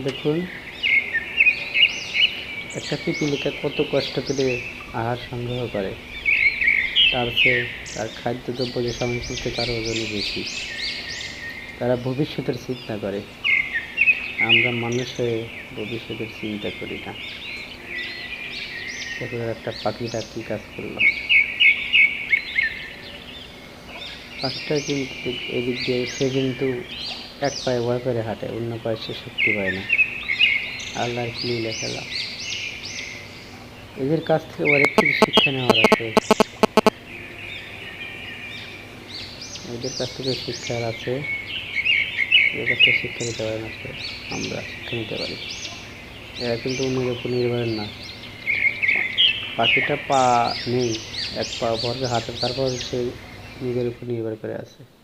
দেখুন একটা পিপিলিকা কত কষ্ট করে আহার সংগ্রহ করে, তার চেয়ে তার খাদ্যদ্রব্য যে সামনে করতে তার ওজনই বেশি। তারা ভবিষ্যতের চিন্তা করে, আমরা মানুষ হয়ে ভবিষ্যতের চিন্তা করি না। দেখুন একটা পাখিটা কী কাজ করলো। পাখিটা কিন্তু এদিক দিয়ে সে কিন্তু এক পায়ে ভয় করে হাঁটে, অন্য পায়ে সে শক্তি পায় না। আল্লাহর কি লীলা খেলা। এদের কাছ থেকে অনেক কিছু শিক্ষা নেওয়ার আছে, এদের কাছ থেকে শিক্ষার আছে, এদের কাছ থেকে শিক্ষা নিতে পারেন। আসলে আমরা শিক্ষা নিতে পারি। এরা কিন্তু অন্যের উপর নির্ভর না। পাখিটা পা নেই, এক পা ভরকে হাঁটে, তারপর সে নিজের উপর নির্ভর করে আছে।